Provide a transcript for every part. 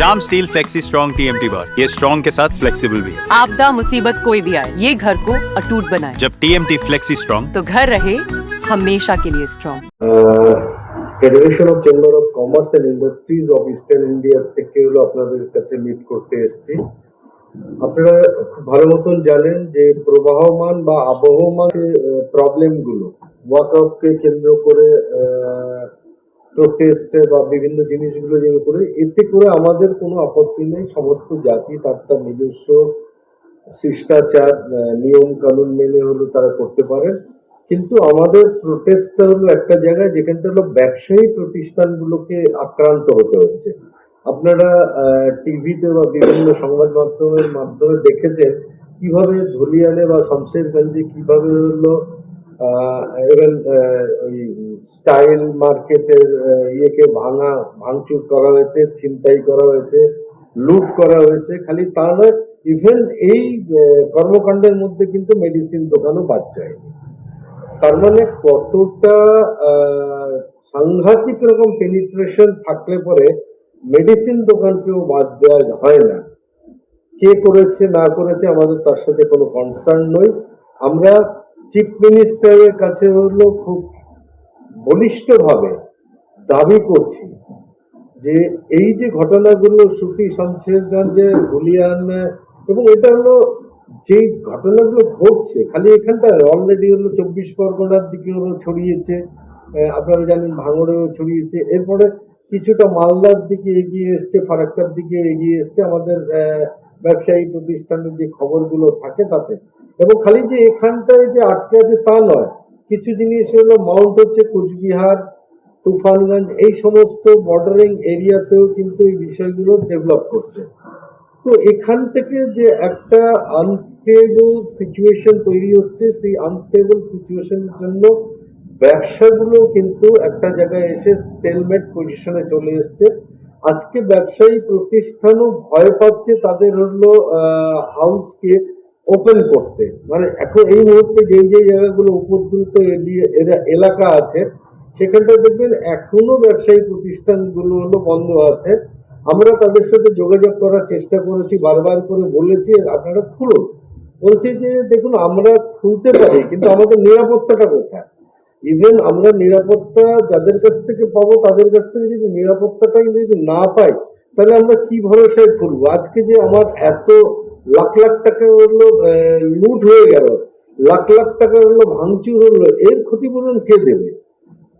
Shyam steel flexi strong TMT बार, ये strong के साथ फ्लेक्सिबल भी है। आपदा मुसीबत कोई भी आए, ये घर को अटूट बनाए। जब टीएमटी फ्लेक्सी स्ट्रॉन्ग, तो घर रहे हमेशा के लिए strong. Federation of chamber of commerce and industries of eastern India থেকে হলো আপনাদের কাছে মিট করতে এসেছি। আপনারা খুব ভালো মতন জানেন যে প্রবাহমান বা আবহমান প্রবলেমগুলো ওয়াকআউটকে কেন্দ্র করে প্রোটেস্ট বা বিভিন্ন জিনিসগুলো যেগুলো করে, এতে করে আমাদের কোনো আপত্তি নেই। সমস্ত জাতি তার নিজস্ব শিষ্টাচার নিয়ম কানুন মেনে হলো তারা করতে পারেন, কিন্তু আমাদের প্রোটেস্টটা হলো একটা জায়গায় যেখানটা হলো ব্যবসায়ী প্রতিষ্ঠানগুলোকে আক্রান্ত হতে হচ্ছে। আপনারা টিভিতে বা বিভিন্ন সংবাদ মাধ্যমে দেখেছেন কিভাবে ধুলিয়ানে বা শমশেরগঞ্জে কিভাবে হলো ইভেন ওই স্টাইল মার্কেটের ইয়েকে ভাঙচুর করা হয়েছে, ছিনতাই করা হয়েছে, লুট করা হয়েছে। খালি তা নয়, ইভেন এই কর্মকাণ্ডের মধ্যে কিন্তু মেডিসিন দোকানও বাদ যায়নি। তার মানে কতটা সাংঘাতিক রকম পেনিট্রেশন থাকলে পরে মেডিসিন দোকানকেও বাদ দেওয়া হয় না। কে করেছে না করেছে আমাদের তার সাথে কোনো কনসার্ন নই। আমরা চিফ মিনিস্টারের কাছে হলো খুব বলিষ্ঠভাবে দাবি করছি যে এই যে ঘটনাগুলো সুতি শমশেরগঞ্জে ধুলিয়ান, এবং এটা হলো যে ঘটনাগুলো ঘটছে খালি এখানটায় অলরেডি হলো 24 পরগনার দিকে হলো ছড়িয়েছে, আপনারা জানেন ভাঙড়েও ছড়িয়েছে, এরপরে কিছুটা মালদার দিকে এগিয়ে এসছে, ফারাক্কার দিকে এগিয়ে এসছে আমাদের ব্যবসায়ী প্রতিষ্ঠানের যে খবরগুলো থাকে তাতে। এবং খালি যে এখানটায় যে আটকে আছে তা নয়, কিছু জিনিস হলো মাউন্ট হচ্ছে কোচবিহার, তুফানগঞ্জ, এই সমস্ত বর্ডারিং এরিয়াতেও কিন্তু এই বিষয়গুলো ডেভেলপ করছে। তো এখান থেকে যে একটা আনস্টেবল সিচুয়েশন তৈরি হচ্ছে, সেই আনস্টেবল সিচুয়েশনের জন্য ব্যবসাগুলো কিন্তু একটা জায়গায় এসে স্টেলমেট পজিশনে চলে এসছে। আজকে ব্যবসায়ী প্রতিষ্ঠানও ভয় পাচ্ছে তাদের হলো হাউসকে ওপেন করতে। মানে এখন এই মুহূর্তে যে জায়গাগুলো উপদ্রুত এলাকা আছে সেখানটা দেখবেন এখনো ব্যবসায়ী প্রতিষ্ঠানগুলো হলো বন্ধ আছে। আমরা তাদের সাথে যোগাযোগ করার চেষ্টা করেছি, বারবার করে বলেছি আপনারা খুলুন। বলছি যে দেখুন আমরা খুলতে পারি, কিন্তু আমাদের নিরাপত্তাটা কোথায়? ইভেন আমরা নিরাপত্তা যাদের কাছ থেকে পাবো তাদের কাছ থেকে যদি নিরাপত্তাটাই যদি না পাই তাহলে আমরা কি ভরসায় খুলবো? আজকে যে আমার এত লাখ লাখ টাকা হলো লুট হয়ে গেল, লাখ লাখ টাকা হলো ভাঙচুর হলো, এর ক্ষতিপূরণ কে দেবে?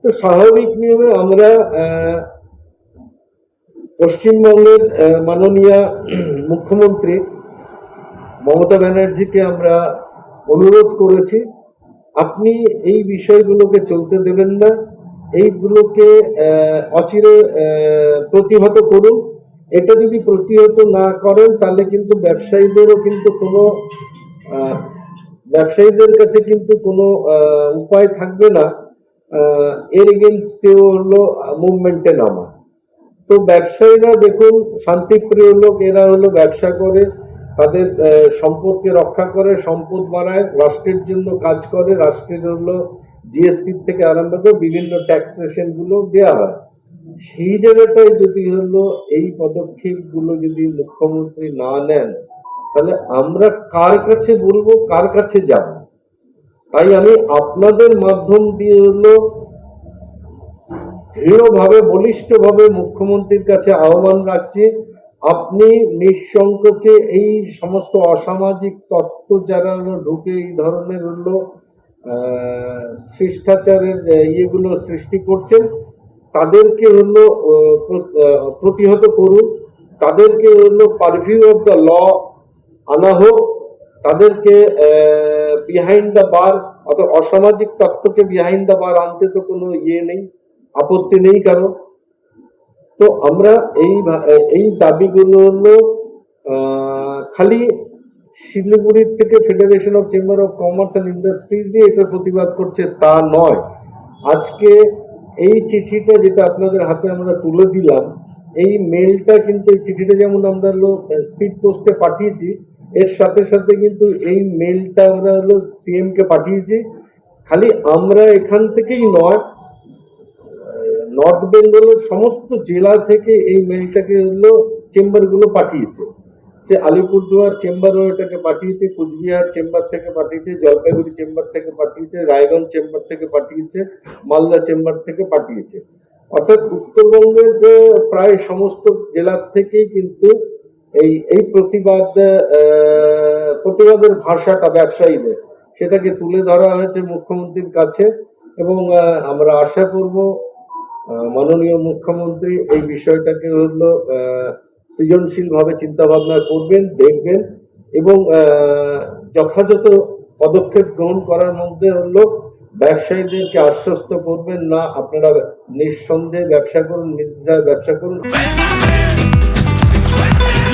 তো স্বাভাবিক নিয়মে আমরা পশ্চিমবঙ্গের মাননীয় মুখ্যমন্ত্রী মমতা ব্যানার্জিকে আমরা অনুরোধ করেছি, আপনি এই বিষয়গুলোকে চলতে দেবেন না, এইগুলোকে অচিরে প্রতিহত করুন। এটা যদি প্রতিহত না করেন তাহলে কিন্তু ব্যবসায়ীদের কাছে কিন্তু কোনো উপায় থাকবে না এর এগেনস্টেও হলো মুভমেন্টে নামা। তো ব্যবসায়ীরা দেখুন শান্তিপ্রিয় লোক, এরা হলো ব্যবসা করে, তাদের সম্পদকে রক্ষা করে, সম্পদ বাড়ায়, রাষ্ট্রের জন্য কাজ করে, রাষ্ট্রের হলো জিএসটি থেকে আরম্ভ করে বিভিন্ন ট্যাক্সেশন গুলো দেওয়া হয়। সেই জায়গাটায় যদি হলো এই পদক্ষেপ গুলো যদি মুখ্যমন্ত্রী না নেন তাহলে আমরা কার কাছে বলবো, কার কাছে যাব? তাই আমি আপনাদের মাধ্যম দিয়ে হলো দৃঢ়ভাবে বলিষ্ঠভাবে মুখ্যমন্ত্রীর কাছে আহ্বান রাখছি, আপনি নিঃসংকোচে এই সমস্ত অসামাজিক তত্ত্ব যারা ঢুকে এই ধরনের হলো শিষ্টাচারের ইয়েগুলো সৃষ্টি করছেন তাদেরকে হলো প্রতিহত করুন, তাদেরকে হলো পারভিউ অফ দ্য ল আনা হোক, তাদেরকে বিহাইন্ড দ্য বার, অর্থাৎ অসামাজিক তত্ত্বকে বিহাইন্ড দ্য বার আনতে তো কোনো ইয়ে নেই, আপত্তি নেই কারো। তো আমরা এই দাবিগুলো হলো খালি শিলিগুড়ির থেকে federation of chamber of commerce and industries দিয়ে এটা প্রতিবাদ করছে তা নয়। আজকে এই চিঠিটা যেটা আপনাদের হাতে আমরা তুলে দিলাম, এই মেলটা কিন্তু, এই চিঠিটা যেমন আমরা হলো স্পিড পোস্টে পাঠিয়েছি, এর সাথে সাথে কিন্তু এই মেলটা আমরা হলো সিএম কে পাঠিয়েছি। খালি আমরা এখান থেকেই নয়, নর্থ বেঙ্গলের সমস্ত জেলা থেকে এই মেলটাকে হলো চেম্বারগুলো পাঠিয়েছে। সে আলিপুরদুয়ার চেম্বারও এটাকে পাঠিয়েছে, কুচবিহার চেম্বার থেকে পাঠিয়েছে, জলপাইগুড়ি চেম্বার থেকে পাঠিয়েছে, রায়গঞ্জ চেম্বার থেকে পাঠিয়েছে, মালদা চেম্বার থেকে পাঠিয়েছে। অর্থাৎ উত্তরবঙ্গের প্রায় সমস্ত জেলার থেকেই কিন্তু এই প্রতিবাদের ভাষাটা ব্যবসায়ীদের সেটাকে তুলে ধরা হয়েছে মুখ্যমন্ত্রীর কাছে, এবং আমরা আশা করব মাননীয় মুখ্যমন্ত্রী এই বিষয়টাকে সৃজনশীল ভাবে চিন্তা ভাবনা করবেন, দেখবেন, এবং যথাযথ পদক্ষেপ গ্রহণ করার মধ্যে ব্যবসায়ীদেরকে আশ্বস্ত করবেন, না আপনারা নিঃসন্দেহে ব্যবসা করুন, নির্দ্বিধায় ব্যবসা করুন।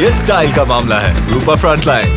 ये स्टाइल का मामला है रूपा फ्रंटलाइन।